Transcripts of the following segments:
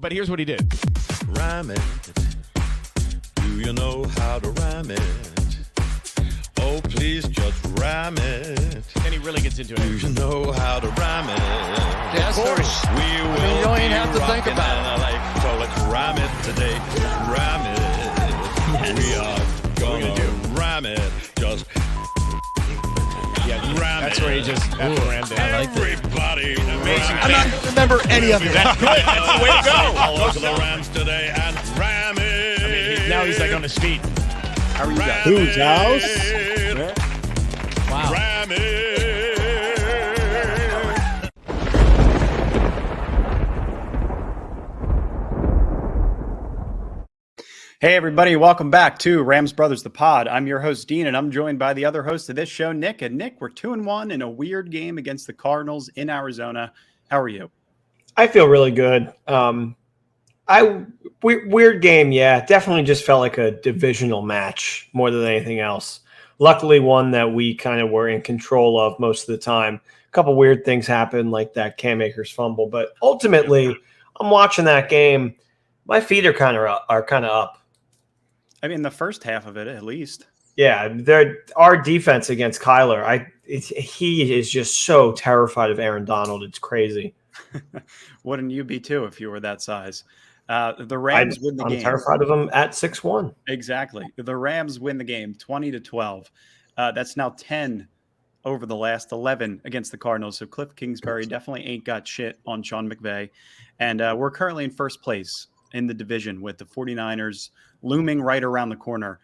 But here's what he did. Rhyme it. Do you know how to rhyme it? Oh, please just rhyme it. And he really gets into it. Do you know how to rhyme it? Yes, Of course. We will you don't even be have to think rocking about it. So let's rhyme it today. Rhyme it. Yes. We are gonna rhyme it. Just rhyme That's it. where he just ran down. Everybody, Amazing. I'm not going to remember any of it. That's the way to go. All over the rhymes today and rhyme it. I mean, now he's like on his feet. How are you guys? Whose house? Wow. Rhyme it. Hey, everybody. Welcome back to Rams Brothers, the pod. I'm your host, Dean, and I'm joined by the other host of this show, Nick. And Nick, we're 2-1 in a weird game against the Cardinals in Arizona. How are you? I feel really good. Weird game, yeah. Definitely just felt like a divisional match more than anything else. Luckily, one that we kind of were in control of most of the time. A couple weird things happened, like that Cam Akers fumble. But ultimately, I'm watching that game. My feet are kind of up. I mean, the first half of it, at least. Yeah, our defense against Kyler, he is just so terrified of Aaron Donald. It's crazy. Wouldn't you be too if you were that size? The Rams win the game. I'm terrified of him at 6'1". Exactly. The Rams win the game 20-12. That's now 10 over the last 11 against the Cardinals. So Kliff Kingsbury definitely ain't got shit on Sean McVay. And we're currently in first place in the division with the 49ers looming right around the corner.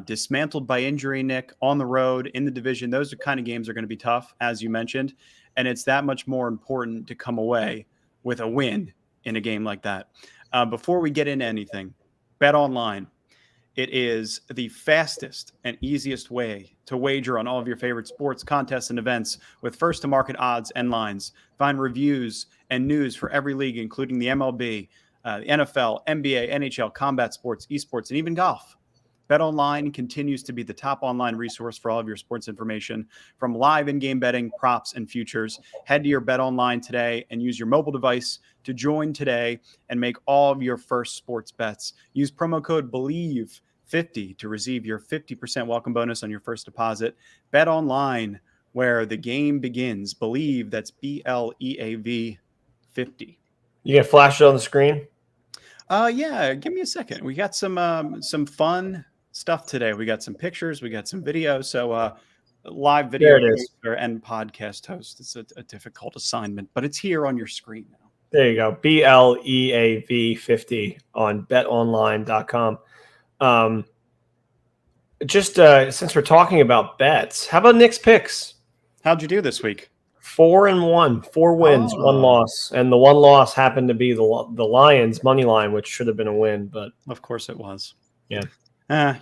Dismantled by injury, Nick, on the road in the division. Those are kind of games are going to be tough, as you mentioned. And it's that much more important to come away with a win in a game like that. Before we get into anything, Bet Online. It is the fastest and easiest way to wager on all of your favorite sports, contests, and events with first-to-market odds and lines. Find reviews and news for every league, including the MLB, the NFL, NBA, NHL, combat sports, esports, and even golf. BetOnline continues to be the top online resource for all of your sports information, from live in-game betting, props, and futures. Head to your BetOnline today and use your mobile device to join today and make all of your first sports bets. Use promo code BELIEVE50 to receive your 50% welcome bonus on your first deposit. BetOnline, where the game begins. Believe, that's BLEAV 50. You gonna flash it on the screen? Yeah, give me a second. We got some fun stuff today. We got some pictures, we got some video. So live video and podcast host. It's a difficult assignment, but it's here on your screen now. There you go. BLEAV 50 on betonline.com. Since we're talking about bets, how about Nick's picks? How'd you do this week? 4-1, 4 wins, 1 loss, and the one loss happened to be the Lions money line, which should have been a win, but of course it was. Yeah.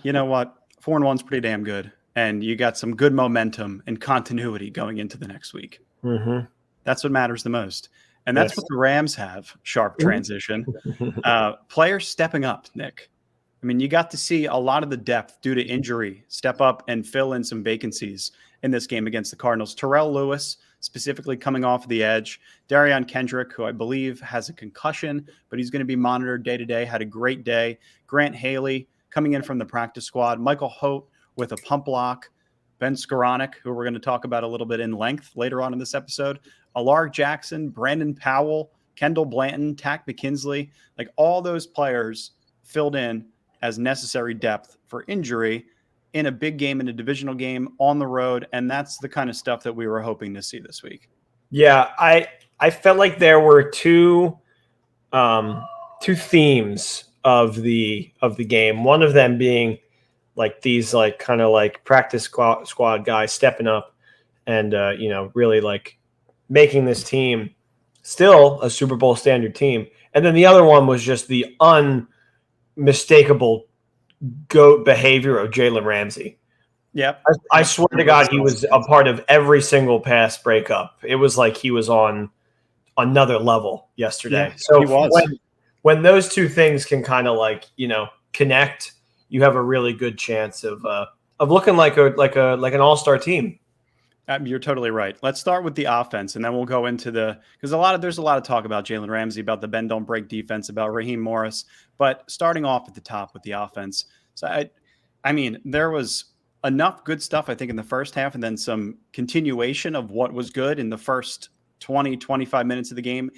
You know what? 4-1's pretty damn good, and you got some good momentum and continuity going into the next week. Mm-hmm. That's what matters the most, and that's what the Rams have. Sharp transition, players stepping up. Nick, I mean, you got to see a lot of the depth due to injury step up and fill in some vacancies in this game against the Cardinals. Terrell Lewis, specifically coming off the edge. Darion Kendrick, who I believe has a concussion, but he's going to be monitored day to day, had a great day. Grant Haley coming in from the practice squad. Michael Holt with a pump block. Ben Skowronek, who we're going to talk about a little bit in length later on in this episode. Alar Jackson, Brandon Powell, Kendall Blanton, Tack McKinsley. Like all those players filled in as necessary depth for injury in a big game, in a divisional game on the road. And that's the kind of stuff that we were hoping to see this week. Yeah, I felt like there were two themes of the game. One of them being like these like kind of like practice squad guys stepping up and really like making this team still a Super Bowl standard team. And then the other one was just the unmistakable GOAT behavior of Jalen Ramsey. Yep. I swear to God, he was a part of every single pass breakup. It was like he was on another level yesterday. Yeah, so he was. When those two things can kind of like, connect, you have a really good chance of looking like an all-star team. You're totally right. Let's start with the offense, and then we'll go into because there's a lot of talk about Jalen Ramsey, about the bend don't break defense, about Raheem Morris. But starting off at the top with the offense, so I mean, there was enough good stuff I think in the first half, and then some continuation of what was good in the first 25 minutes of the game,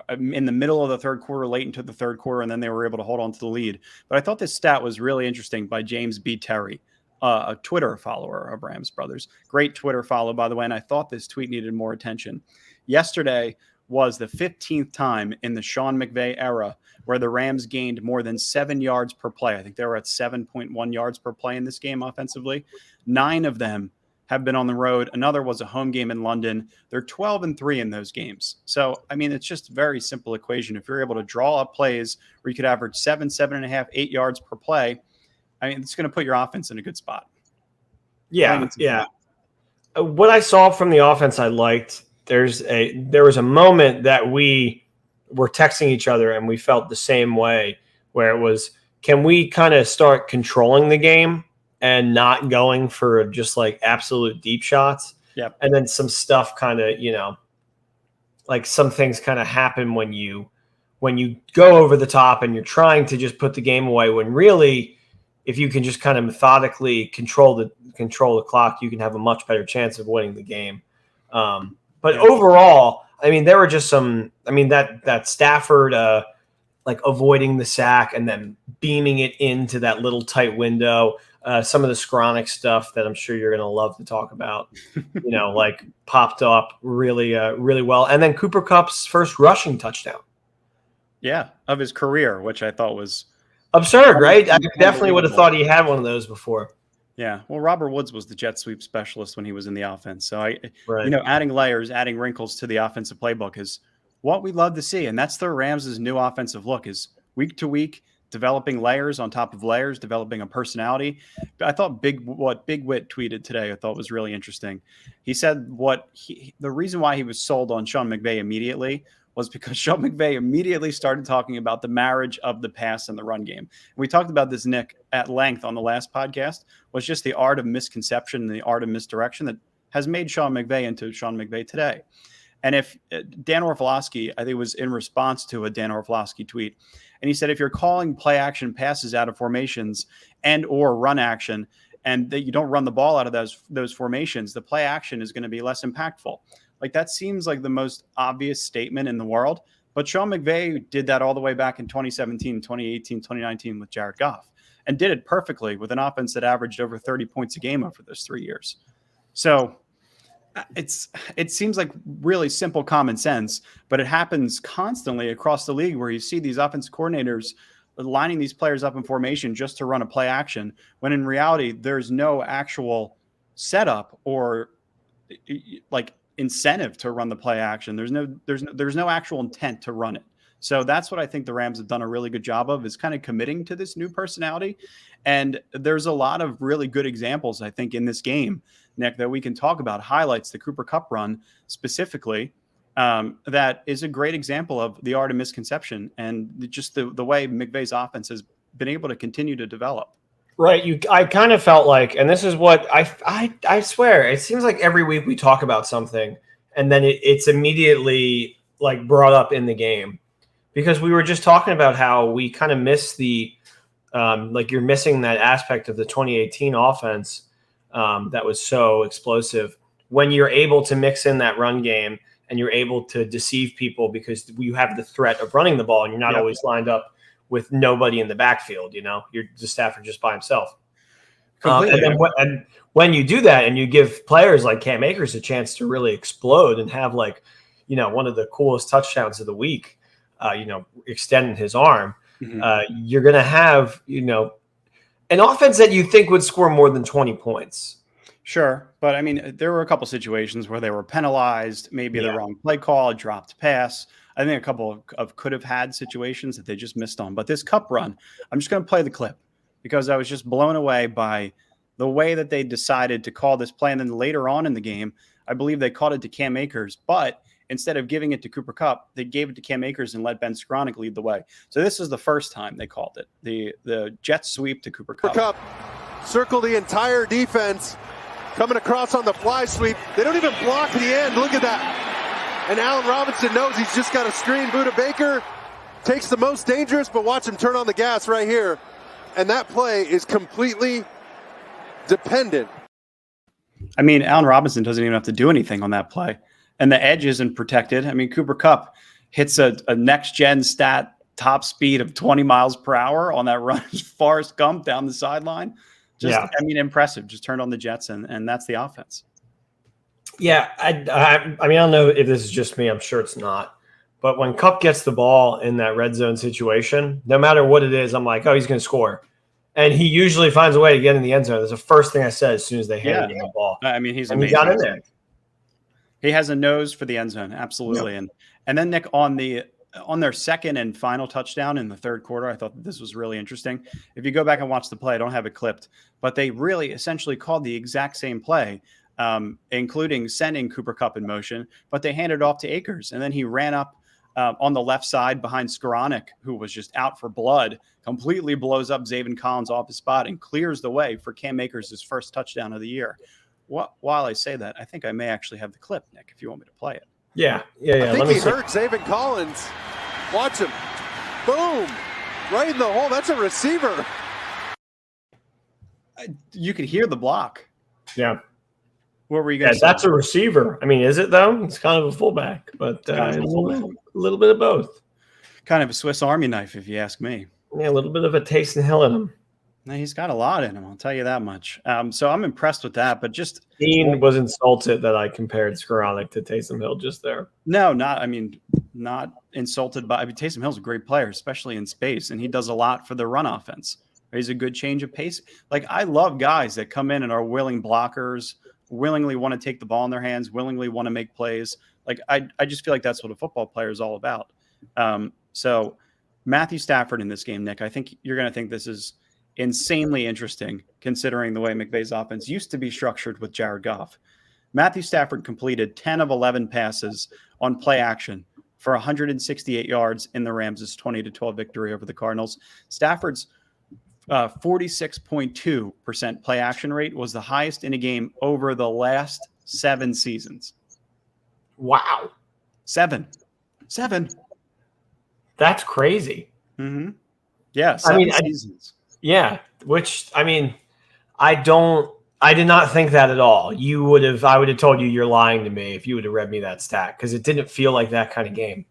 in the middle of the third quarter, late into the third quarter, and then they were able to hold on to the lead. But I thought this stat was really interesting by James B. Terry, a Twitter follower of Rams Brothers. Great Twitter follow, by the way, and I thought this tweet needed more attention. Yesterday was the 15th time in the Sean McVay era where the Rams gained more than 7 yards per play. I think they were at 7.1 yards per play in this game offensively. 9 of them have been on the road. Another was a home game in London. They're 12-3 in those games. So, I mean, it's just a very simple equation. If you're able to draw up plays where you could average 7.5, 8 yards per play, I mean, it's going to put your offense in a good spot. Yeah. What I saw from the offense, I liked. There was a moment that we were texting each other and we felt the same way, where it was, can we kind of start controlling the game and not going for just like absolute deep shots? Yep. And then some stuff kind of, like some things kind of happen when you go over the top and you're trying to just put the game away, when really, if you can just kind of methodically control the clock, you can have a much better chance of winning the game. But overall, I mean, there were just that Stafford like avoiding the sack and then beaming it into that little tight window. Some of the Skowronek stuff that I'm sure you're going to love to talk about, like popped up really well. And then Cooper Kupp's first rushing touchdown. Yeah, of his career, which I thought was absurd, right? I definitely would have thought he had one of those before. Yeah. Well, Robert Woods was the jet sweep specialist when he was in the offense. So Right. Adding layers, adding wrinkles to the offensive playbook is what we love to see. And that's the Rams' new offensive look, is week to week, developing layers on top of layers, developing a personality. I thought what Big Wit tweeted today, I thought was really interesting. He said the reason why he was sold on Sean McVay immediately was because Sean McVay immediately started talking about the marriage of the pass and the run game. And we talked about this, Nick, at length on the last podcast, was just the art of misconception and the art of misdirection that has made Sean McVay into Sean McVay today. And if Dan Orlovsky, I think it was in response to a Dan Orlovsky tweet, and he said, if you're calling play action passes out of formations and or run action, and that you don't run the ball out of those formations, the play action is going to be less impactful. Like, that seems like the most obvious statement in the world. But Sean McVay did that all the way back in 2017, 2018, 2019 with Jared Goff, and did it perfectly with an offense that averaged over 30 points a game over those 3 years. So it seems like really simple common sense, but it happens constantly across the league, where you see these offensive coordinators lining these players up in formation just to run a play action, when in reality, there's no actual setup or like incentive to run the play action. There's no actual intent to run it. So that's what I think the Rams have done a really good job of, is kind of committing to this new personality. And there's a lot of really good examples, I think, in this game, Nick, that we can talk about. Highlights the Cooper Kupp run specifically. That is a great example of the art of misconception and just the way McVay's offense has been able to continue to develop. Right. I kind of felt like, and this is what I swear, it seems like every week we talk about something and then it's immediately like brought up in the game, because we were just talking about how we kind of miss like you're missing that aspect of the 2018 offense that was so explosive, when you're able to mix in that run game and you're able to deceive people because you have the threat of running the ball and you're not always lined up with nobody in the backfield. You're the Stafford just by himself. And then when you do that and you give players like Cam Akers a chance to really explode and have like, one of the coolest touchdowns of the week, extending his arm, you're going to have, an offense that you think would score more than 20 points. Sure. But I mean, there were a couple situations where they were penalized, maybe the wrong play call, a dropped pass. I think a couple of could have had situations that they just missed on. But this Kupp run, I'm just going to play the clip because I was just blown away by the way that they decided to call this play. And then later on in the game, I believe they called it to Cam Akers, but instead of giving it to Cooper Kupp, they gave it to Cam Akers and let Ben Skowronek lead the way. So this is the first time they called it, the jet sweep to Cooper Kupp. Circle the entire defense coming across on the fly sweep. They don't even block the end. Look at that. And Allen Robinson knows he's just got a screen. Budda Baker takes the most dangerous, but watch him turn on the gas right here. And that play is completely dependent. I mean, Allen Robinson doesn't even have to do anything on that play. And the edge isn't protected. I mean, Cooper Kupp hits a next-gen stat top speed of 20 miles per hour on that run. Forrest Gump down the sideline. I mean, impressive. Just turned on the jets, and that's the offense. Yeah, I mean, I don't know if this is just me. I'm sure it's not. But when Kupp gets the ball in that red zone situation, no matter what it is, I'm like, oh, he's going to score. And he usually finds a way to get in the end zone. That's the first thing I said as soon as they handed him the ball. I mean, he's amazing. He got in there. He has a nose for the end zone, absolutely. Yep. And then, Nick, on their second and final touchdown in the third quarter, I thought this was really interesting. If you go back and watch the play, I don't have it clipped, but they really essentially called the exact same play, including sending Cooper Kupp in motion, but they handed it off to Akers. And then he ran up on the left side behind Skowronek, who was just out for blood, completely blows up Zaven Collins off his spot and clears the way for Cam Akers' first touchdown of the year. While I say that, I think I may actually have the clip, Nick, if you want me to play it. Yeah. I think he hurt Zaven Collins. Watch him. Boom. Right in the hole. That's a receiver. You could hear the block. Yeah. What were you going to say? That's a receiver. I mean, is it, though? It's kind of a fullback, but a little bit of both. Kind of a Swiss Army knife, if you ask me. Yeah, a little bit of a taste and hell in him. No, he's got a lot in him, I'll tell you that much. So I'm impressed with that, but just Dean was insulted that I compared Skowronek to Taysom Hill just there. No, not insulted by. I mean, Taysom Hill's a great player, especially in space, and he does a lot for the run offense. He's a good change of pace. Like, I love guys that come in and are willing blockers, willingly want to take the ball in their hands, willingly want to make plays. Like, I just feel like that's what a football player is all about. So Matthew Stafford in this game, Nick, I think you're going to think this is insanely interesting considering the way McVay's offense used to be structured with Jared Goff. Matthew Stafford completed 10 of 11 passes on play action for 168 yards in the Rams' 20-12 victory over the Cardinals. Stafford's 46.2% play action rate was the highest in a game over the last 7 seasons. Wow. 7. That's crazy. Mm-hmm. Yeah, 7 seasons. Yeah, which, I mean, I did not think that at all. I would have told you you're lying to me if you would have read me that stat, because it didn't feel like that kind of game.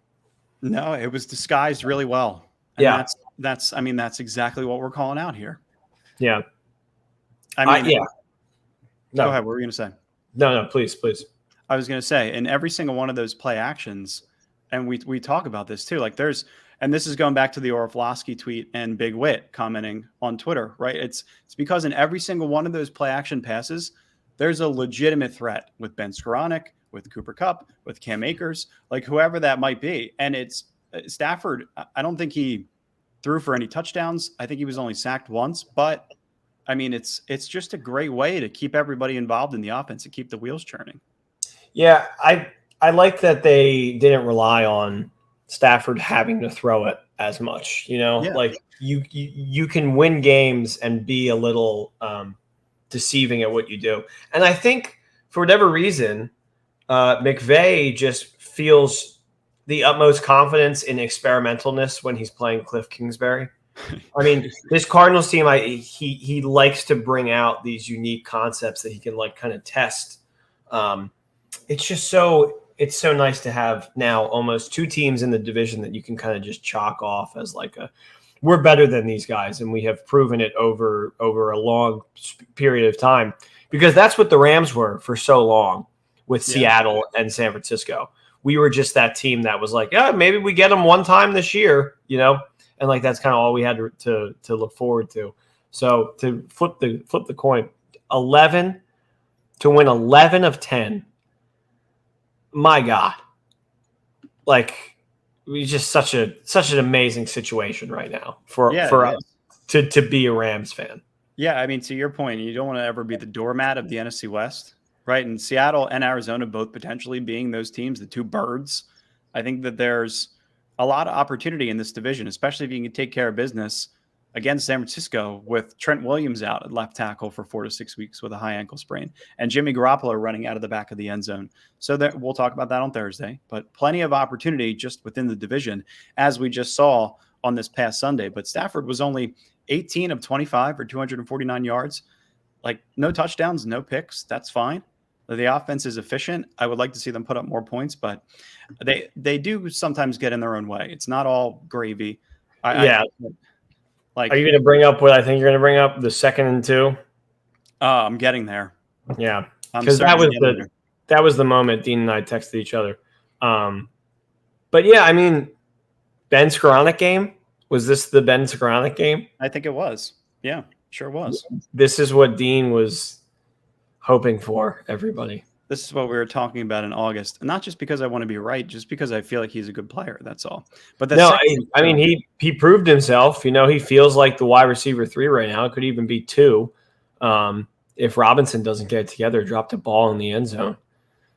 No, it was disguised really well. And yeah. That's exactly what we're calling out here. Yeah. I mean, yeah. No. Go ahead. What were you going to say? No, please. I was going to say, in every single one of those play actions, and we talk about this too, like and this is going back to the Orlovsky tweet and Big Wit commenting on Twitter, right? It's because in every single one of those play action passes, there's a legitimate threat with Ben Skowronek, with Cooper Kupp, with Cam Akers, like whoever that might be. And it's Stafford. I don't think he threw for any touchdowns. I think he was only sacked once, but I mean, it's just a great way to keep everybody involved in the offense and keep the wheels churning. Yeah, I like that they didn't rely on Stafford having to throw it as much, like you can win games and be a little deceiving at what you do. And I think for whatever reason, McVay just feels the utmost confidence in experimentalness when he's playing Kliff Kingsbury. I mean, this Cardinals team, he likes to bring out these unique concepts that he can like kind of test. It's so nice to have now almost 2 teams in the division that you can kind of just chalk off as like we're better than these guys. And we have proven it over a long period of time, because that's what the Rams were for so long with Seattle and San Francisco. We were just that team that was like, yeah, maybe we get them one time this year, and like, that's kind of all we had to look forward to. So to flip the coin, 11 to win 11 of 10. My God, like, it's just such an amazing situation right now for us to be a Rams fan. Yeah, I mean, to your point, you don't want to ever be the doormat of the NFC West, right? And Seattle and Arizona both potentially being those teams, the 2 birds. I think that there's a lot of opportunity in this division, especially if you can take care of business against San Francisco with Trent Williams out at left tackle for 4 to 6 weeks with a high ankle sprain, and Jimmy Garoppolo running out of the back of the end zone. So that we'll talk about that on Thursday, but plenty of opportunity just within the division, as we just saw on this past Sunday. But Stafford was only 18 of 25 for 249 yards, like no touchdowns, no picks. That's fine. The offense is efficient. I would like to see them put up more points, but they do sometimes get in their own way. It's not all gravy. Are you going to bring up what I think you're going to bring up, the 2nd and 2? I'm getting there. Yeah, because that was the moment Dean and I texted each other. But yeah, I mean, Ben Skowronek game. Was this the Ben Skowronek game? I think it was. Yeah, sure was. This is what Dean was hoping for, everybody. This is what we were talking about in August. And not just because I want to be right, just because I feel like he's a good player. That's all. But I mean, he proved himself. He feels like the wide receiver 3 right now. It could even be 2. If Robinson doesn't get it together, drop the ball in the end zone.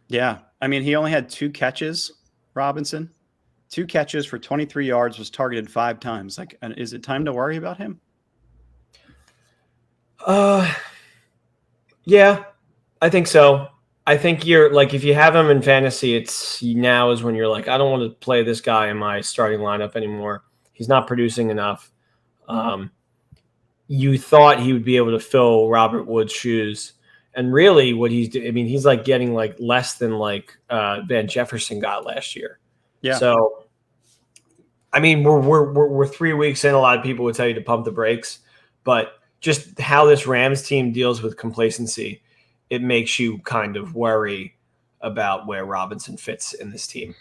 Yeah. I mean, he only had 2 catches, Robinson. 2 catches for 23 yards, was targeted 5 times. Like, is it time to worry about him? Yeah, I think so. I think you're like, if you have him in fantasy, it's now is when you're like, I don't want to play this guy in my starting lineup anymore. He's not producing enough. You thought he would be able to fill Robert Woods' shoes. And really what he's like getting like less than like Van Jefferson got last year. Yeah. So, I mean, we're 3 weeks in. A lot of people would tell you to pump the brakes, but just how this Rams team deals with complacency, it makes you kind of worry about where Robinson fits in this team.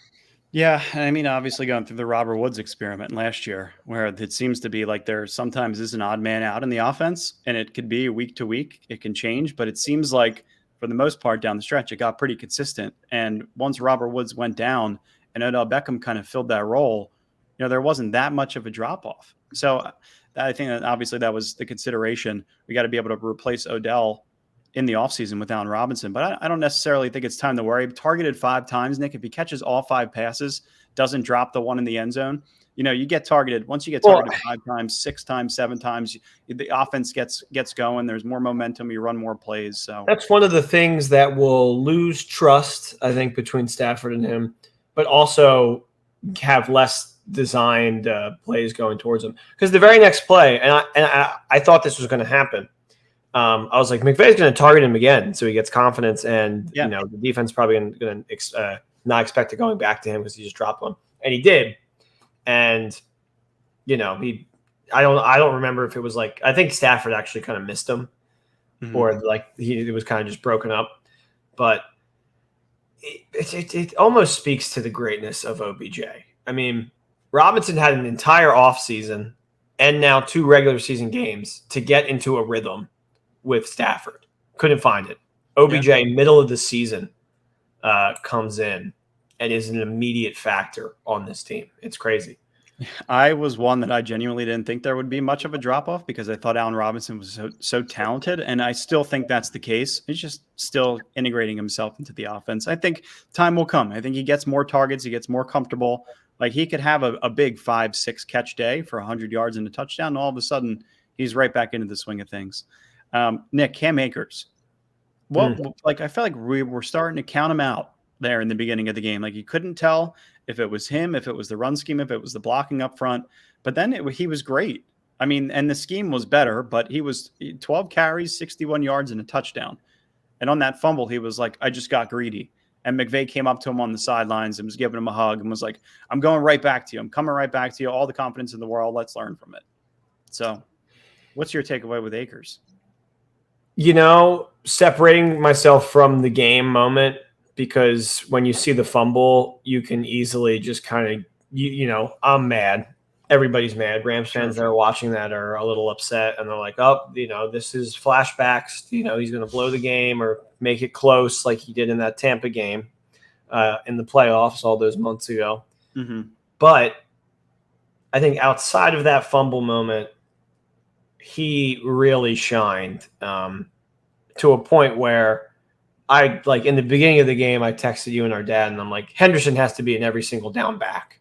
Yeah, I mean, obviously going through the Robert Woods experiment last year, where it seems to be like there sometimes is an odd man out in the offense, and it could be week to week. It can change, but it seems like for the most part down the stretch, it got pretty consistent. And once Robert Woods went down and Odell Beckham kind of filled that role, there wasn't that much of a drop-off. So I think that obviously that was the consideration. We got to be able to replace Odell in the offseason with Allen Robinson. But I don't necessarily think it's time to worry. Targeted 5 times, Nick. If he catches all 5 passes, doesn't drop the one in the end zone, you get targeted. Once you get targeted 5 times, 6 times, 7 times, the offense gets going. There's more momentum. You run more plays. So that's one of the things that will lose trust, I think, between Stafford and him, but also have less designed plays going towards him. Because the very next play, and I thought this was going to happen. I was like, McVay's going to target him again, so he gets confidence, and the defense probably going to not expect it going back to him because he just dropped one, and he did. And I don't remember if it was like, I think Stafford actually kind of missed him, or like it was kind of just broken up. But it almost speaks to the greatness of OBJ. I mean, Robinson had an entire offseason and now 2 regular season games to get into a rhythm with Stafford. Couldn't find it. OBJ, middle of the season, comes in and is an immediate factor on this team. It's crazy. I was one that I genuinely didn't think there would be much of a drop-off because I thought Allen Robinson was so talented, and I still think that's the case. He's just still integrating himself into the offense. I think time will come. I think he gets more targets. He gets more comfortable. Like, he could have a big 5-6 catch day for 100 yards and a touchdown, and all of a sudden he's right back into the swing of things. Nick, Cam Akers. Like, I felt like we were starting to count him out there in the beginning of the game. Like, you couldn't tell if it was him, if it was the run scheme, if it was the blocking up front. But then he was great. I mean, and the scheme was better, but he was 12 carries, 61 yards, and a touchdown. And on that fumble, he was like, I just got greedy. And McVay came up to him on the sidelines and was giving him a hug and was like, I'm going right back to you. I'm coming right back to you. All the confidence in the world. Let's learn from it. So what's your takeaway with Akers? Separating myself from the game moment, because when you see the fumble, you can easily just kind of, I'm mad. Everybody's mad. Rams fans that are watching that are a little upset, and they're like, oh, this is flashbacks. He's going to blow the game or make it close like he did in that Tampa game in the playoffs all those months ago. Mm-hmm. But I think outside of that fumble moment, he really shined to a point where I, like, in the beginning of the game, I texted you and our dad, and I'm like, Henderson has to be in every single down back.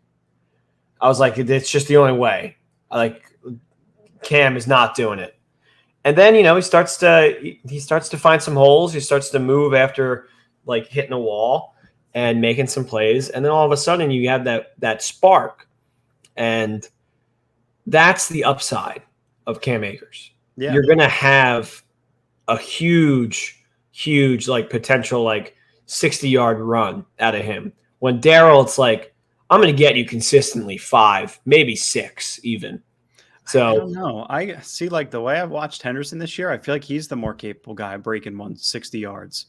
I was like, it's just the only way. Cam is not doing it. And then, he starts to find some holes. He starts to move after like hitting a wall and making some plays. And then all of a sudden you have that spark. And that's the upside of Cam Akers. Yeah. You're going to have a huge like potential like 60-yard run out of him. When Darrell, it's like, I'm going to get you consistently 5, maybe 6 even. So I don't know. I see, like, the way I've watched Henderson this year, I feel like he's the more capable guy breaking 160 yards.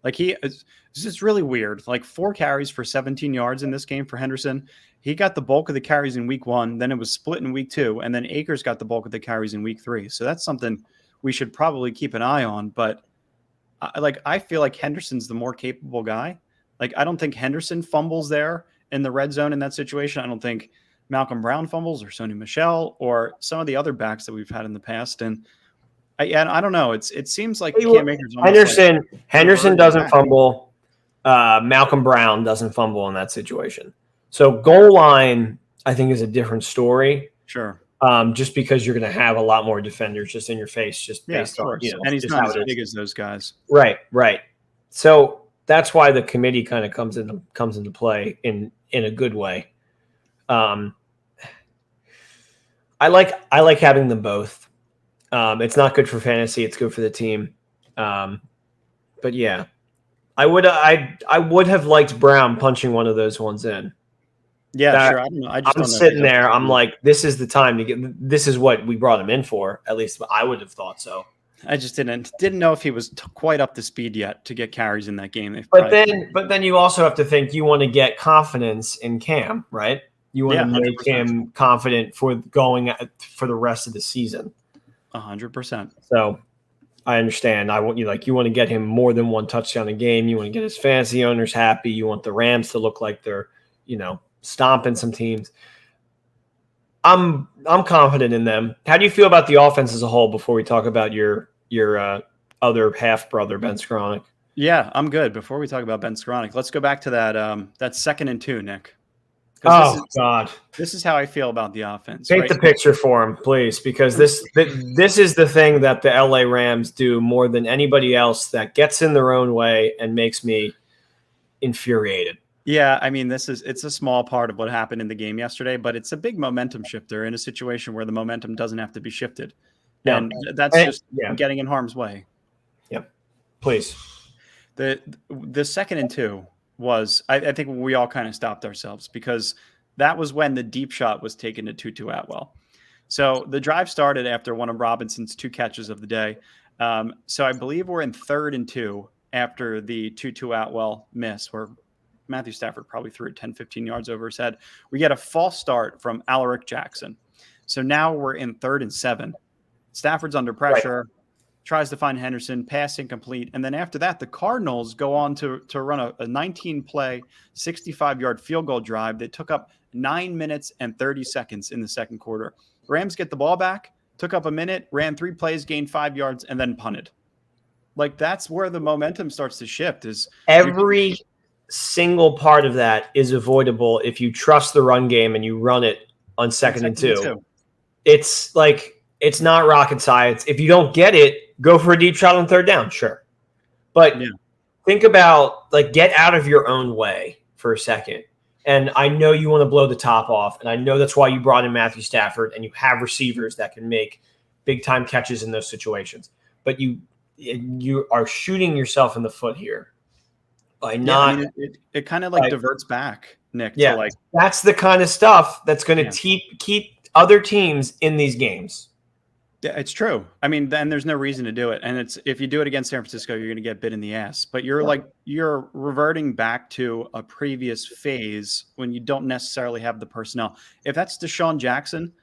Like, it's just really weird. Like 4 carries for 17 yards in this game for Henderson. He got the bulk of the carries in week 1, then it was split in week 2, and then Akers got the bulk of the carries in week 3. So that's something we should probably keep an eye on. But I feel like Henderson's the more capable guy. Like, I don't think Henderson fumbles there in the red zone in that situation. I don't think Malcolm Brown fumbles or Sony Michel or some of the other backs that we've had in the past. And I don't know. It seems like Cam Akers Henderson doesn't fumble. Malcolm Brown doesn't fumble in that situation. So goal line, I think, is a different story. Sure. Just because you're going to have a lot more defenders just in your face, just based on, and he's not as big as those guys. Right. So that's why the committee kind of comes into play in a good way. I like having them both. It's not good for fantasy; it's good for the team. But yeah, I would have liked Brown punching one of those ones in. Yeah, sure. I don't know. I'm sitting there. I'm like, this is the time to get. This is what we brought him in for. At least I would have thought so. I just didn't know if he was quite up to speed yet to get carries in that game. But then you also have to think you want to get confidence in Cam, right? You want to make 100%. Him confident for going for the rest of the season. 100%. So I understand. You want to get him more than 1 touchdown a game. You want to get his fantasy owners happy. You want the Rams to look like they're, stomping some teams. I'm confident in them. How do you feel about the offense as a whole before we talk about your other half brother, Ben Skowronek? Yeah, I'm good. Before we talk about Ben Skowronek, let's go back to that 2nd and 2, Nick. God. This is how I feel about the offense. Paint the picture for him, please, because this is the thing that the LA Rams do more than anybody else that gets in their own way and makes me infuriated. Yeah, I mean, it's a small part of what happened in the game yesterday, but it's a big momentum shifter in a situation where the momentum doesn't have to be shifted. Yeah. And that's getting in harm's way. Yep. Please. The 2nd and 2 was, I think we all kind of stopped ourselves because that was when the deep shot was taken to Tutu Atwell. So the drive started after one of Robinson's 2 catches of the day. So I believe we're in 3rd and 2 after the Tutu Atwell miss where Matthew Stafford probably threw it 10, 15 yards over his head. We get a false start from Alaric Jackson. So now we're in 3rd and 7. Stafford's under pressure, tries to find Henderson, pass incomplete. And then after that, the Cardinals go on to run a 19-play, 65-yard field goal drive that took up 9 minutes and 30 seconds in the second quarter. Rams get the ball back, took up a minute, ran 3 plays, gained 5 yards, and then punted. Like, that's where the momentum starts to shift. Is every single part of that is avoidable if you trust the run game and you run it on 2nd and 2. It's like, it's not rocket science. If you don't get it, go for a deep shot on 3rd down, sure. But think about, like, get out of your own way for a second. And I know you want to blow the top off, and I know that's why you brought in Matthew Stafford, and you have receivers that can make big-time catches in those situations. But you are shooting yourself in the foot here. It kind of diverts back, Nick. Yeah, to that's the kind of stuff that's going to keep other teams in these games. Yeah, it's true. I mean, then there's no reason to do it. And if you do it against San Francisco, you're going to get bit in the ass. But you're reverting back to a previous phase when you don't necessarily have the personnel. If that's Deshaun Jackson,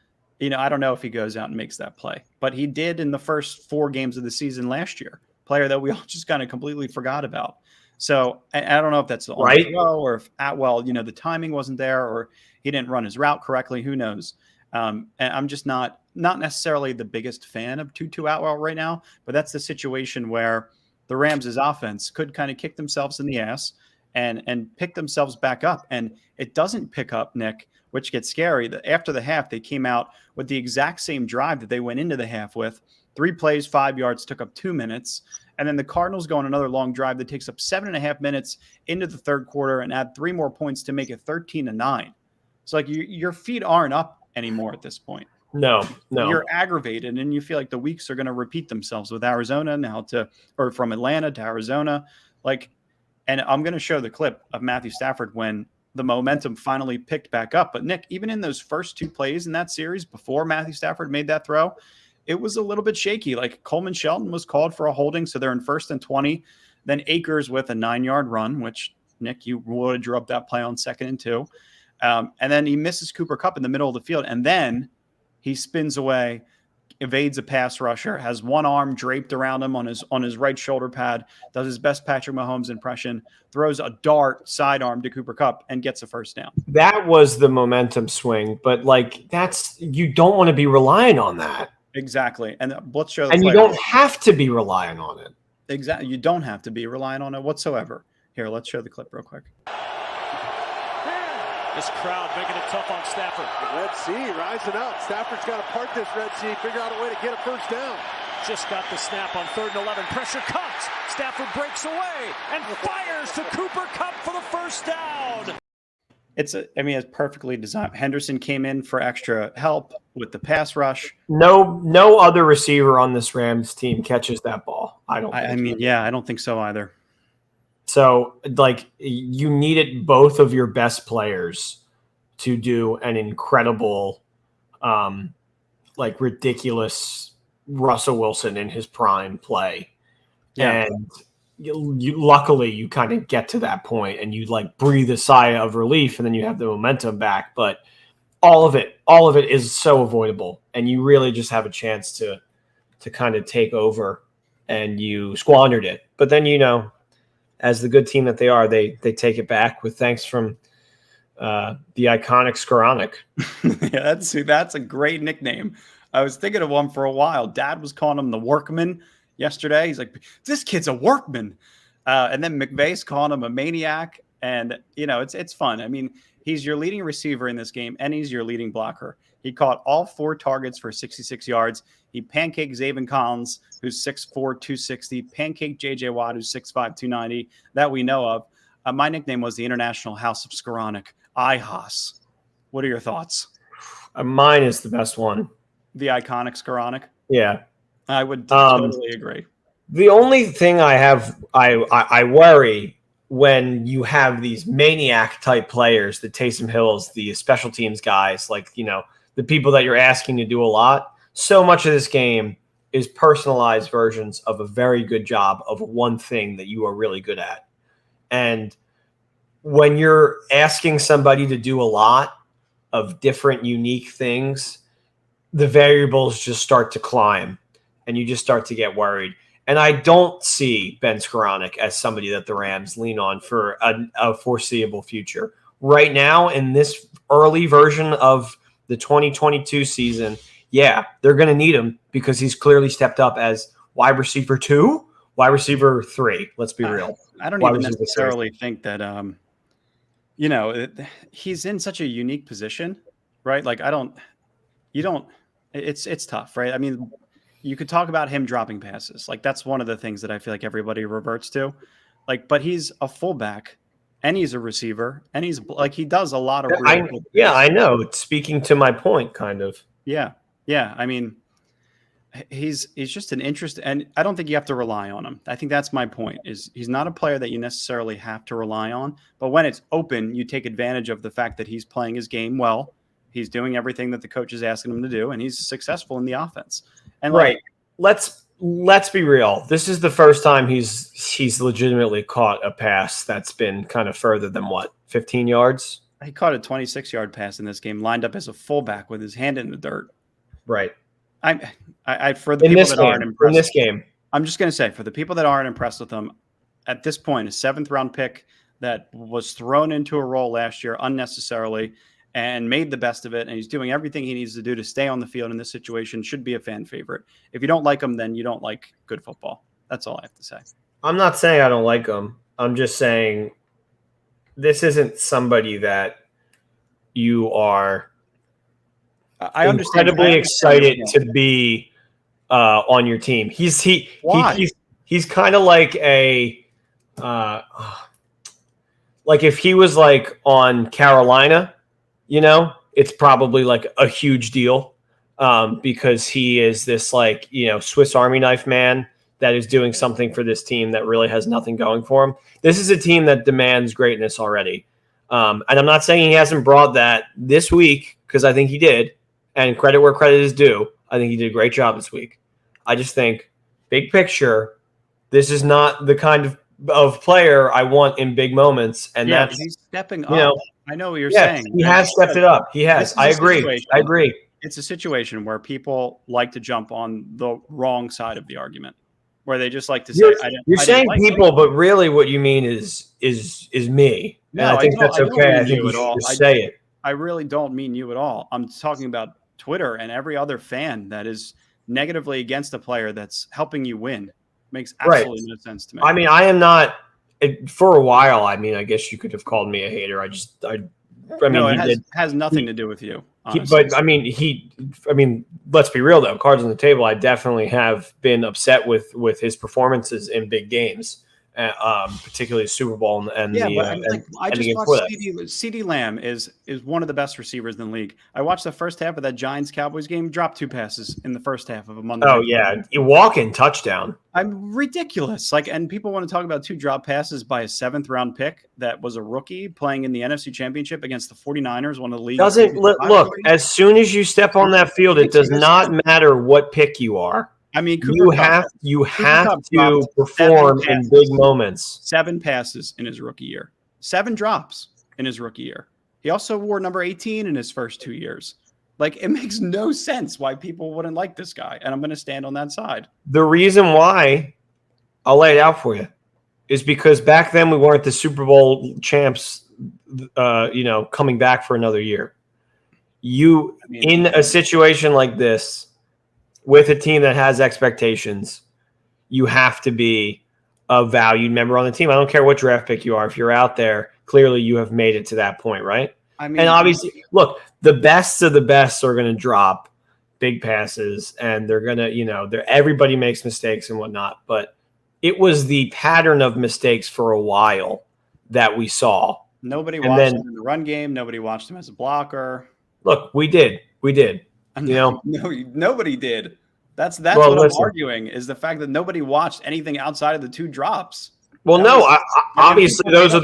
I don't know if he goes out and makes that play. But he did in the first 4 games of the season last year. Player that we all just kind of completely forgot about. So I don't know if that's the only throw or if Atwell, the timing wasn't there or he didn't run his route correctly. Who knows? And I'm just not necessarily the biggest fan of Tutu Atwell right now, but that's the situation where the Rams' offense could kind of kick themselves in the ass and pick themselves back up. And it doesn't pick up, Nick, which gets scary. After the half, they came out with the exact same drive that they went into the half with. 3 plays, 5 yards, took up 2 minutes. And then the Cardinals go on another long drive that takes up 7.5 minutes into the third quarter and add 3 more points to make it 13-9. So like your feet aren't up anymore at this point. No. You're aggravated, and you feel like the weeks are going to repeat themselves with Arizona or from Atlanta to Arizona. And I'm going to show the clip of Matthew Stafford when the momentum finally picked back up. But Nick, even in those first 2 plays in that series before Matthew Stafford made that throw, it was a little bit shaky. Like Coleman Shelton was called for a holding, so they're in 1st and 20. Then Akers with a 9-yard run, which Nick, you would have drew up that play on 2nd and 2. And then he misses Cooper Kupp in the middle of the field, and then he spins away, evades a pass rusher, has one arm draped around him on his right shoulder pad, does his best Patrick Mahomes impression, throws a dart sidearm to Cooper Kupp, and gets a first down. That was the momentum swing, but you don't want to be relying on that. Exactly. And let's show the And player. you don't have to be relying on it. Exactly. You don't have to be relying on it whatsoever. Here, let's show the clip real quick. This crowd making it tough on Stafford. The Red Sea rising up. Stafford's got to part this Red Sea, figure out a way to get a first down. Just got the snap on 3rd and 11. Pressure comes. Stafford breaks away and fires to Cooper Kupp for the first down. It's perfectly designed. Henderson came in for extra help with the pass rush. No other receiver on this Rams team catches that ball. I don't think so either. So, you needed both of your best players to do an incredible, ridiculous Russell Wilson in his prime play. Yeah. And luckily you kind of get to that point and you breathe a sigh of relief, and then you have the momentum back. But all of it is so avoidable, and you really just have a chance to kind of take over, and you squandered it. But then, as the good team that they are, they take it back with thanks from the iconic Skowronek. Yeah, that's a great nickname. I was thinking of one for a while. Dad was calling him the workman yesterday. He's like, this kid's a workman. And then McVay's calling him a maniac. And, it's fun. I mean, he's your leading receiver in this game, and he's your leading blocker. He caught all 4 targets for 66 yards. He pancaked Zaven Collins, who's 6'4", 260. Pancaked J.J. Watt, who's 6'5", 290, that we know of. My nickname was the International House of Skowronek, IHOS. What are your thoughts? Mine is the best one. The iconic Skowronek? Yeah. I would totally agree. The only thing I worry when you have these maniac type players, the Taysom Hills, the special teams guys, the people that you're asking to do a lot. So much of this game is personalized versions of a very good job of one thing that you are really good at. And when you're asking somebody to do a lot of different unique things, the variables just start to climb and you just start to get worried. And I don't see Ben Skowronek as somebody that the Rams lean on for a foreseeable future. Right now, in this early version of the 2022 season, yeah, they're going to need him because he's clearly stepped up as wide receiver 2, wide receiver 3. Let's be real. I don't even necessarily think that, he's in such a unique position, right? It's tough, right? I mean, you could talk about him dropping passes. That's one of the things that I feel like everybody reverts to. But he's a fullback and he's a receiver and he's he does a lot of. I know. It's speaking to my point, kind of. Yeah. Yeah. I mean, he's just an interest, and I don't think you have to rely on him. I think that's my point, is he's not a player that you necessarily have to rely on, but when it's open, you take advantage of the fact that he's playing his game well. He's doing everything that the coach is asking him to do, and he's successful in the offense. And right. Let's be real. This is the first time he's legitimately caught a pass that's been kind of further than 15 yards? He caught a 26-yard pass in this game, lined up as a fullback with his hand in the dirt. Right. I for the people that aren't impressed in this game, I'm just going to say, for the people that aren't impressed with him, at this point, a 7th-round pick that was thrown into a role last year unnecessarily and made the best of it, and he's doing everything he needs to do to stay on the field in this situation, should be a fan favorite. If you don't like him, then you don't like good football. That's all I have to say. I'm not saying I don't like him. I'm just saying this isn't somebody that you are I understand. incredibly excited to be on your team. He's kind of like a like if he was like on Carolina, it's probably like a huge deal because he is this like Swiss Army knife man that is doing something for this team that really has nothing going for him. This is a team that demands greatness already. And I'm not saying he hasn't brought that this week because I think he did. And credit where credit is due. I think he did a great job this week. I just think, big picture, this is not the kind of player I want in big moments. And that's he's stepping up. I know what you're saying. He has stepped it up. He has. I agree. It's a situation where people like to jump on the wrong side of the argument, where they just like to say, "You're saying people," but really, what you mean is me. No, and I think that's okay. I think you should just say it. I really don't mean you at all. I'm talking about Twitter and every other fan that is negatively against a player that's helping you win. Makes absolutely no sense to me. I mean, I am not for a while. I mean, I guess you could have called me a hater. It has nothing to do with you. Let's be real though. Cards on the table. I definitely have been upset with his performances in big games. Particularly Super Bowl and I just watched CeeDee Lamb is one of the best receivers in the league. I watched the first half of that Giants Cowboys game, dropped 2 passes in the first half of a Monday. Oh yeah, a walk-in touchdown. I'm ridiculous. And people want to talk about 2 drop passes by a 7th round pick that was a rookie playing in the NFC Championship against the 49ers, one of the league's look, as soon as you step on that field, it does not matter what pick you are. I mean, you have to perform in big moments. 7 passes in his rookie year. 7 drops in his rookie year. He also wore number 18 in his first 2 years. It makes no sense why people wouldn't like this guy, and I'm going to stand on that side. The reason why, I'll lay it out for you, is because back then we weren't the Super Bowl champs, coming back for another year. In a situation like this, with a team that has expectations, you have to be a valued member on the team. I don't care what draft pick you are. If you're out there, clearly you have made it to that point, right? And obviously, look, the best of the best are going to drop big passes, and they're going to, everybody makes mistakes and whatnot. But it was the pattern of mistakes for a while that we saw. Nobody watched him in the run game. Nobody watched him as a blocker. Look, we did. No, nobody did. That's what I'm arguing, is the fact that nobody watched anything outside of the 2 drops. Well, obviously those are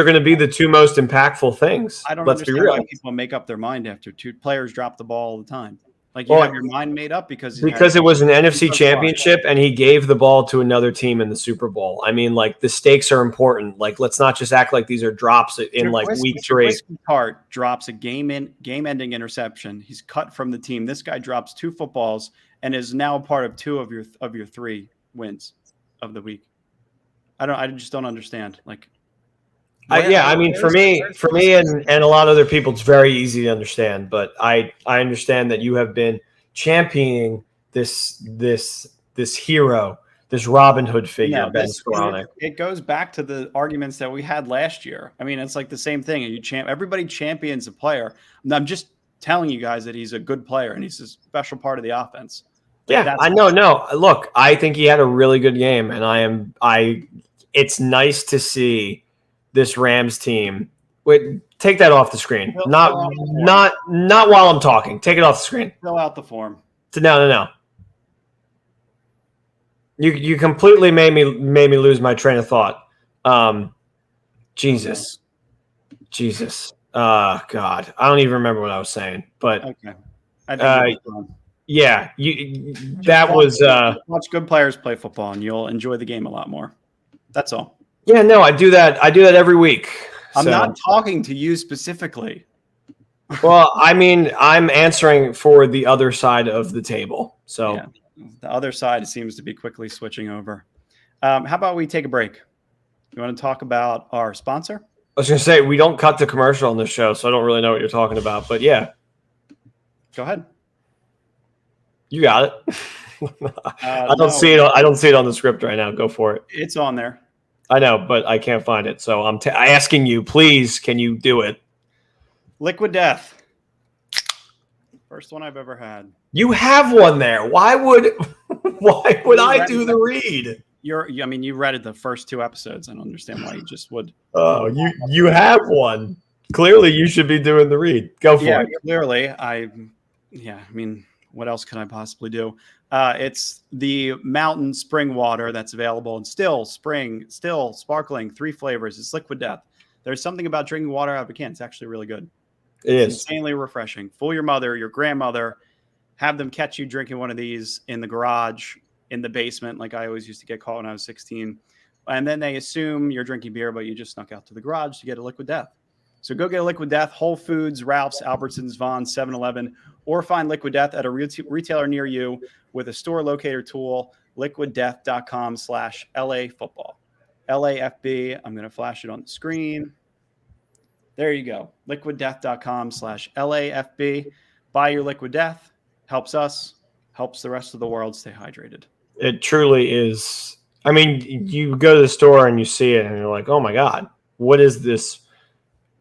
going to be the 2 most impactful things. I don't understand why people make up their mind after 2 players drop the ball all the time. Have your mind made up because it was an NFC championship and he gave the ball to another team in the Super Bowl. I mean, the stakes are important. Let's not just act like these are drops in week 3. Hart drops a game-ending interception. He's cut from the team. This guy drops 2 footballs and is now a part of 2 of your 3 wins of the week. I just don't understand. For me and a lot of other people, it's very easy to understand. But I understand that you have been championing this hero, this Robin Hood figure, Ben Skowronek. It goes back to the arguments that we had last year. I mean, it's like the same thing. Everybody champions a player. I'm just telling you guys that he's a good player and he's a special part of the offense. I know. No, look, I think he had a really good game, and it's nice to see this Rams team. Wait, take that off the screen. Not while I'm talking. Take it off the screen. Fill out the form. No. You completely made me lose my train of thought. Jesus. God, I don't even remember what I was saying. But okay. Watch good players play football, and you'll enjoy the game a lot more. That's all. Yeah, no, I do that every week. I'm not talking to you specifically. Well, I mean, I'm answering for the other side of the table. So the other side seems to be quickly switching over. How about we take a break? You want to talk about our sponsor? I was going to say, we don't cut to commercial on this show, so I don't really know what you're talking about. But yeah. Go ahead. You got it. I don't see it on the script right now. Go for it. It's on there. I know, but I can't find it. So I'm asking you, please, can you do it? Liquid Death. First one I've ever had. You have one there. Why would I do the read? You read it the first 2 episodes. I don't understand why you just would. Oh, you have one. Clearly, you should be doing the read. Go for it. Clearly. What else can I possibly do? It's the mountain spring water that's available in still, spring, still, sparkling, 3 flavors. It's Liquid Death. There's something about drinking water out of a can. It's actually really good. It's insanely refreshing. Fool your mother, your grandmother, have them catch you drinking one of these in the garage, in the basement, like I always used to get caught when I was 16. And then they assume you're drinking beer, but you just snuck out to the garage to get a Liquid Death. So go get a Liquid Death, Whole Foods, Ralph's, Albertsons, Vons, 7-Eleven, or find Liquid Death at a retailer near you with a store locator tool, liquiddeath.com/LA football. LAFB. I'm going to flash it on the screen. There you go. liquiddeath.com/LAFB. Buy your Liquid Death. Helps us, helps the rest of the world stay hydrated. It truly is. I mean, you go to the store and you see it and you're like, oh my God, what is this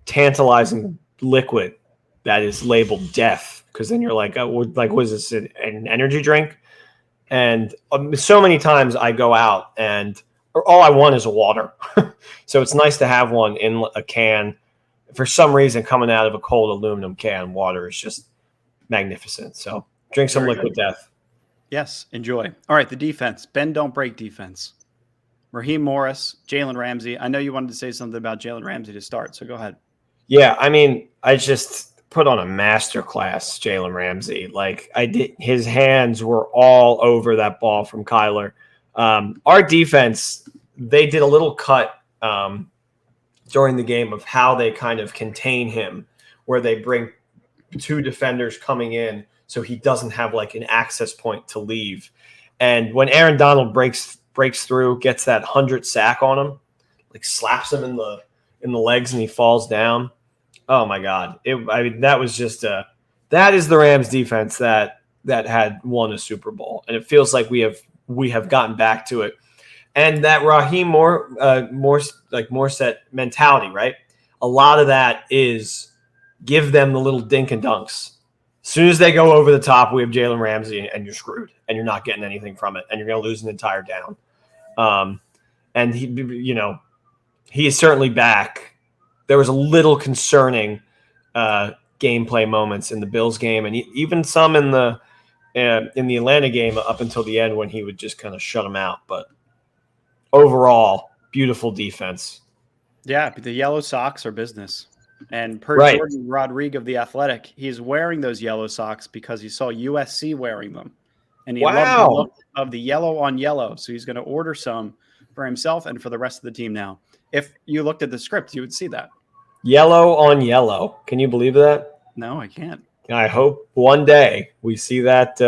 tantalizing liquid that is labeled death? Because then you're like, oh, was this an energy drink? And so many times I go out and all I want is a water. So it's nice to have one in a can. For some reason, coming out of a cold aluminum can, water is just magnificent. So drink some Liquid Death. Yes, enjoy. All right, the defense. Bend, don't break defense. Raheem Morris, Jalen Ramsey. I know you wanted to say something about Jalen Ramsey to start, so go ahead. Yeah, I mean, I just put on a masterclass, Jalen Ramsey. Like his hands were all over that ball from Kyler. Our defense, they did a little cut during the game of how they kind of contain him, where they bring 2 defenders coming in so he doesn't have like an access point to leave. And when Aaron Donald breaks through, gets that 100 sack on him, like slaps him in the legs and he falls down. Oh my God. That was just that is the Rams defense that had won a Super Bowl. And it feels like we have gotten back to it. And that Raheem Morset mentality, right? A lot of that is give them the little dink and dunks. As soon as they go over the top, we have Jalen Ramsey, and you're screwed, and you're not getting anything from it, and you're going to lose an entire down. And he is certainly back. There was a little concerning gameplay moments in the Bills game, and even some in the Atlanta game up until the end when he would just kind of shut them out. But overall, beautiful defense. Yeah, the yellow socks are business. And per Jordan Rodriguez of The Athletic, he's wearing those yellow socks because he saw USC wearing them. And he loved the look of the yellow on yellow. So he's going to order some for himself and for the rest of the team now. If you looked at the script, you would see that. Yellow on yellow. Can you believe that? No, I can't. I hope one day we see that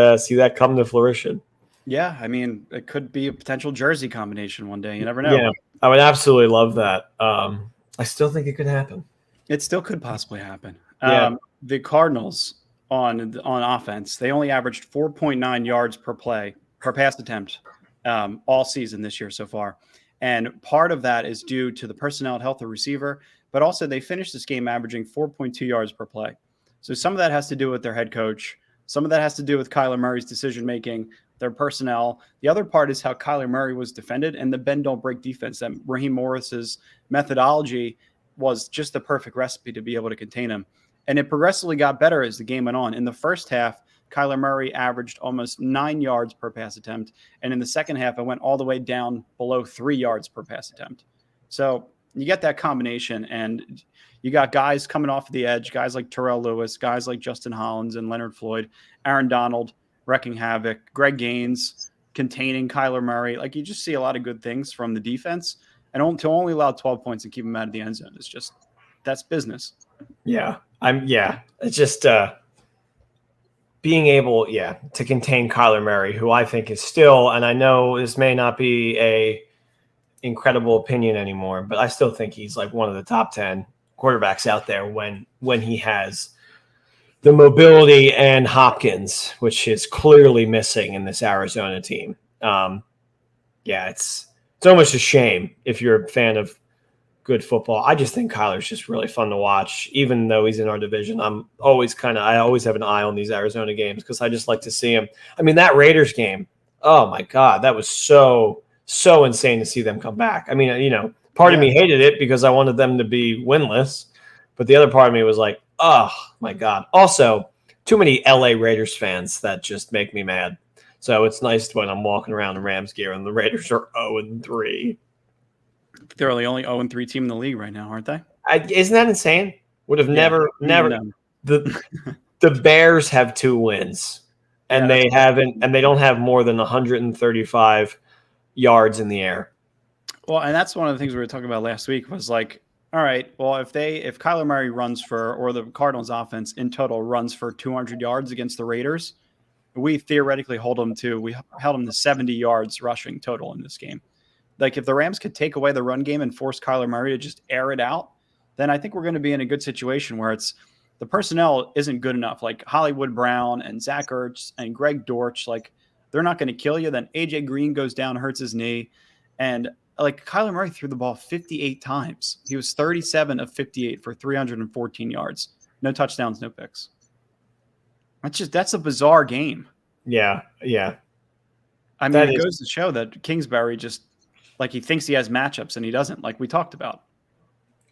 come to fruition. Yeah, I mean, it could be a potential jersey combination one day. You never know. Yeah, I would absolutely love that. I still think it could happen. It still could possibly happen. Yeah. The Cardinals on offense, they only averaged 4.9 yards per pass attempt all season this year so far. And part of that is due to the personnel and health of receiver, but also they finished this game averaging 4.2 yards per play. So some of that has to do with their head coach. Some of that has to do with Kyler Murray's decision-making, their personnel. The other part is how Kyler Murray was defended and the bend don't break defense. That Raheem Morris's methodology was just the perfect recipe to be able to contain him. And it progressively got better as the game went on. In the first half, Kyler Murray averaged almost 9 yards per pass attempt. And in the second half, it went all the way down below 3 yards per pass attempt. So you get that combination, and you got guys coming off the edge, guys like Terrell Lewis, guys like Justin Hollins and Leonard Floyd, Aaron Donald wrecking havoc, Greg Gaines containing Kyler Murray. Like, you just see a lot of good things from the defense. And to only allow 12 points and keep them out of the end zone is just, that's business. Yeah. It's just being able, to contain Kyler Murray, who I think is still, and I know this may not be a incredible opinion anymore, but I still think he's like one of the top 10 quarterbacks out there when he has the mobility and Hopkins, which is clearly missing in this Arizona team. It's almost a shame if you're a fan of good football. I just think Kyler's just really fun to watch, even though he's in our division. I always have an eye on these Arizona games because I just like to see him. I mean, that Raiders game, oh my God, that was so insane to see them come back. I mean, part of me hated it because I wanted them to be winless, but the other part of me was like, oh my God. Also, too many LA Raiders fans that just make me mad. So it's nice when I'm walking around in Rams gear and the Raiders are 0-3. They're the only 0-3 team in the league right now, aren't they? Isn't that insane? Would have never. No. The Bears have 2 wins, and they don't have more than 135 yards in the air. Well, and that's one of the things we were talking about last week was like, all right, well, if Kyler Murray or the Cardinals offense in total runs for 200 yards against the Raiders, we theoretically held them to 70 yards rushing total in this game. Like if the Rams could take away the run game and force Kyler Murray to just air it out, then I think we're going to be in a good situation where it's the personnel isn't good enough. Like Hollywood Brown and Zach Ertz and Greg Dortch, like they're not going to kill you. Then AJ Green goes down, hurts his knee. And like Kyler Murray threw the ball 58 times. He was 37 of 58 for 314 yards. No touchdowns, no picks. That's a bizarre game. Yeah. I mean, it goes to show that Kingsbury just like he thinks he has matchups and he doesn't, like we talked about.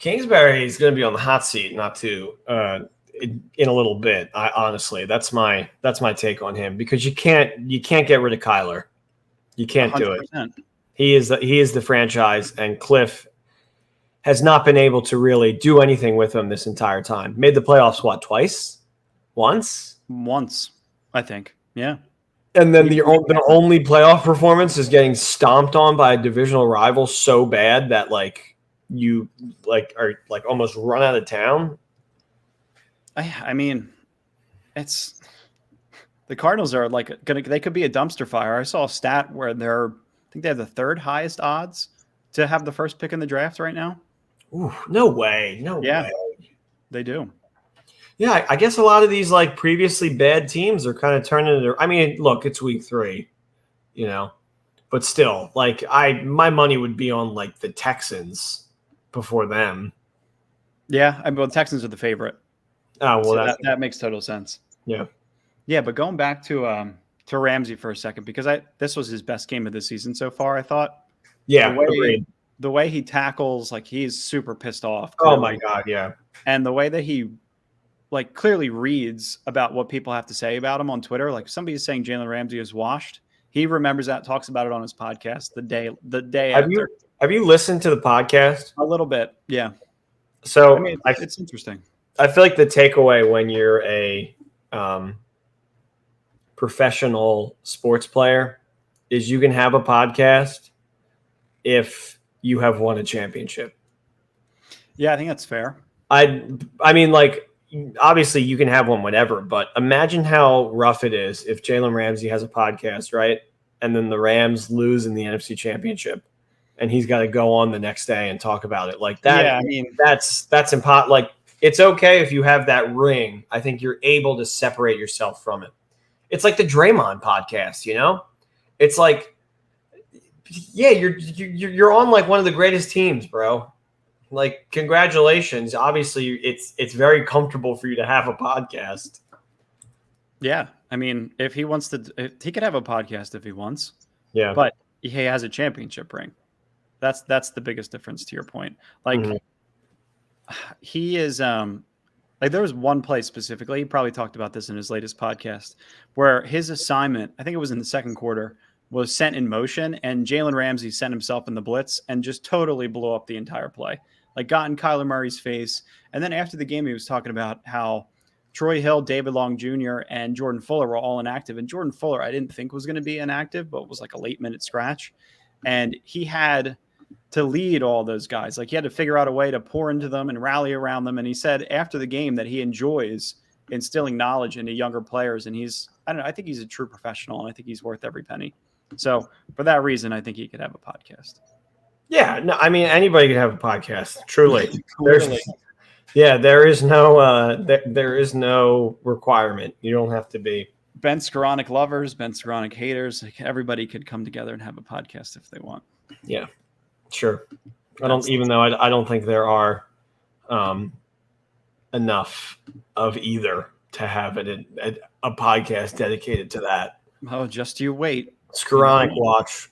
Kingsbury is going to be on the hot seat, in a little bit. Honestly, that's my take on him because you can't get rid of Kyler. You can't 100%. Do it. He is the franchise, and Kliff has not been able to really do anything with him this entire time. Made the playoffs twice? Once, I think. Yeah. And then the only playoff performance is getting stomped on by a divisional rival so bad that you are almost run out of town. I mean, it's the Cardinals are they could be a dumpster fire. I saw a stat where I think they have the 3rd highest odds to have the first pick in the draft right now. Ooh, no way. No way. They do. Yeah, I guess a lot of these previously bad teams are kind of turning into. I mean, look, it's week 3, but still, my money would be on the Texans before them. Yeah, the Texans are the favorite. Oh well, so that makes total sense. Yeah, but going back to Ramsey for a second because this was his best game of the season so far. I thought. Yeah, the way he tackles, he's super pissed off. Clearly. Oh my God, yeah. And the way that he clearly reads about what people have to say about him on Twitter. Like somebody's saying Jalen Ramsey is washed. He remembers that, talks about it on his podcast the day after. Have you listened to the podcast? A little bit, yeah. So it's interesting. I feel like the takeaway when you're a professional sports player is you can have a podcast if you have won a championship. Yeah, I think that's fair. I mean, obviously you can have one whenever, but imagine how rough it is if Jalen Ramsey has a podcast, right? And then the Rams lose in the NFC Championship and he's got to go on the next day and talk about it like that. Yeah, I mean, that's impossible. It's okay if you have that ring. I think you're able to separate yourself from it. It's like the Draymond podcast, It's yeah, you're on one of the greatest teams, bro. Congratulations. Obviously, it's very comfortable for you to have a podcast. Yeah, I mean, if he could have a podcast if he wants. Yeah, but he has a championship ring. That's the biggest difference to your point. He is there was one play specifically. He probably talked about this in his latest podcast where his assignment, I think it was in the second quarter, was sent in motion, and Jalen Ramsey sent himself in the blitz and just totally blew up the entire play. Got in Kyler Murray's face. And then after the game, he was talking about how Troy Hill, David Long Jr., and Jordan Fuller were all inactive. And Jordan Fuller, I didn't think was going to be inactive, but was a late-minute scratch. And he had to lead all those guys. He had to figure out a way to pour into them and rally around them. And he said after the game that he enjoys instilling knowledge into younger players. And I think he's a true professional, and I think he's worth every penny. So for that reason, I think he could have a podcast. Yeah, no, I mean anybody could have a podcast. Truly, there is no requirement. You don't have to be Ben Skowronek lovers, Ben Skowronek haters. Everybody could come together and have a podcast if they want. Yeah, sure. I don't think there are enough of either to have a podcast dedicated to that. Oh, just you wait. Skowronek watch.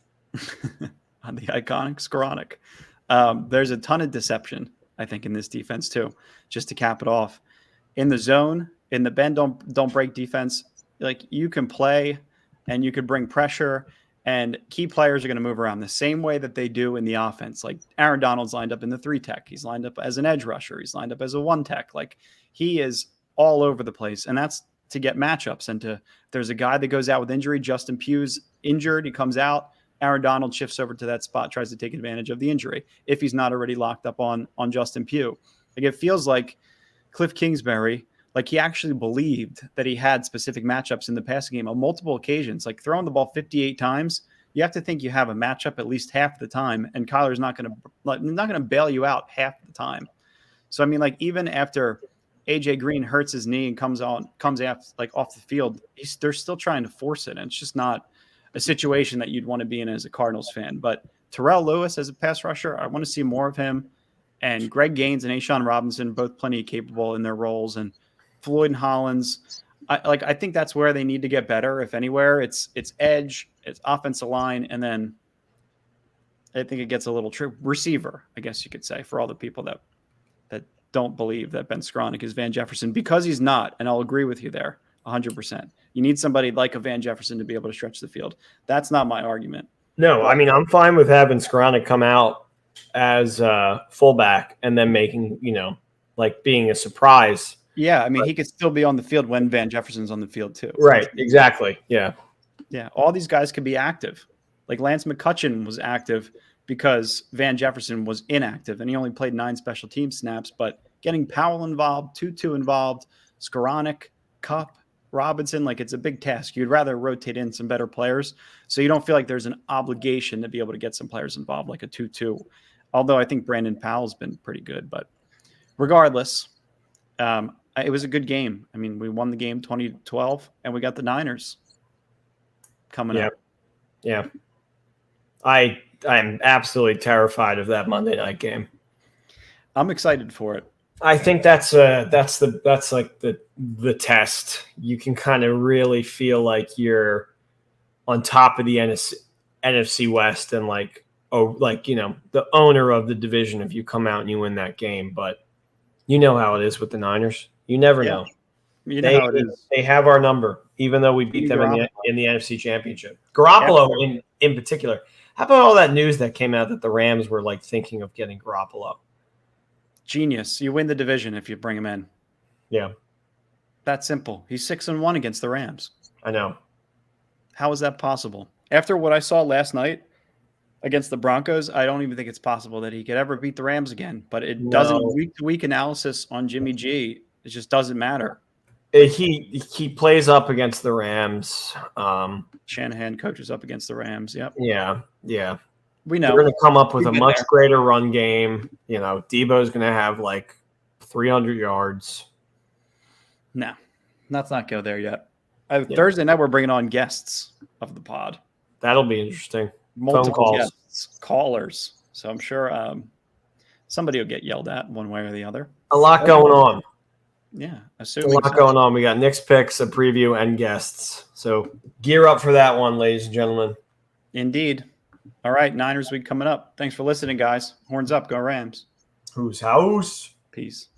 On the iconic Skowronek. There's a ton of deception, I think, in this defense too. Just to cap it off, in the zone, in the bend don't break defense, like you can play and you could bring pressure, and key players are going to move around the same way that they do in the offense. Like Aaron Donald's lined up in the 3-tech. He's lined up as an edge rusher. He's lined up as a 1-tech. Like he is all over the place, and that's to get matchups. And there's a guy that goes out with injury. Justin Pugh's injured. He comes out. Aaron Donald shifts over to that spot, tries to take advantage of the injury if he's not already locked up on Justin Pugh. Like it feels like Kliff Kingsbury, like he actually believed that he had specific matchups in the passing game on multiple occasions. Like throwing the ball 58 times, you have to think you have a matchup at least half the time, and Kyler's not going to bail you out half the time. So I mean, like even after AJ Green hurts his knee and comes off the field, they're still trying to force it, and it's just not a situation that you'd want to be in as a Cardinals fan. But Terrell Lewis as a pass rusher, I want to see more of him. And Greg Gaines and A'Shawn Robinson, both plenty capable in their roles. And Floyd and Hollins, I think that's where they need to get better. If anywhere, it's edge, it's offensive line, and then I think it gets a little receiver, I guess you could say, for all the people that don't believe that Ben Skowronek is Van Jefferson, because he's not. And I'll agree with you there 100%. You need somebody like a Van Jefferson to be able to stretch the field. That's not my argument. No, I mean, I'm fine with having Skowronek come out as fullback and then making, being a surprise. Yeah, I mean, he could still be on the field when Van Jefferson's on the field too. Right, exactly. Yeah. Yeah, all these guys could be active. Like Lance McCutcheon was active because Van Jefferson was inactive, and he only played 9 special team snaps. But getting Powell involved, Tutu involved, Skowronek, Kupp, Robinson, like it's a big task. You'd rather rotate in some better players so you don't feel like there's an obligation to be able to get some players involved, like a 2-2. Although I think Brandon Powell's been pretty good. But regardless, it was a good game. I mean, we won the game 20-12, and we got the Niners coming up. Yeah. I'm absolutely terrified of that Monday night game. I'm excited for it. I think that's like the test. You can kind of really feel like you're on top of the NFC West and the owner of the division if you come out and you win that game. But you know how it is with the Niners. You never know. You know how it is. They have our number, even though we beat them in the NFC Championship. Garoppolo in particular. How about all that news that came out that the Rams were thinking of getting Garoppolo? Genius. You win the division if you bring him in. Yeah. That's simple. He's 6-1 against the Rams. I know. How is that possible? After what I saw last night against the Broncos, I don't even think it's possible that he could ever beat the Rams again. But it doesn't, week-to-week analysis on Jimmy G, it just doesn't matter. He plays up against the Rams. Shanahan coaches up against the Rams. Yep. Yeah. We know. They're going to come up with a much greater run game. Debo's going to have 300 yards. No, let's not go there yet. Thursday night, we're bringing on guests of the pod. That'll be interesting. Multiple guests, callers. So I'm sure somebody will get yelled at one way or the other. A lot going on. Yeah. A lot going on. We got Nick's picks, a preview, and guests. So gear up for that one, ladies and gentlemen. Indeed. All right, Niners week coming up. Thanks for listening, guys. Horns up. Go Rams. Whose house? Peace.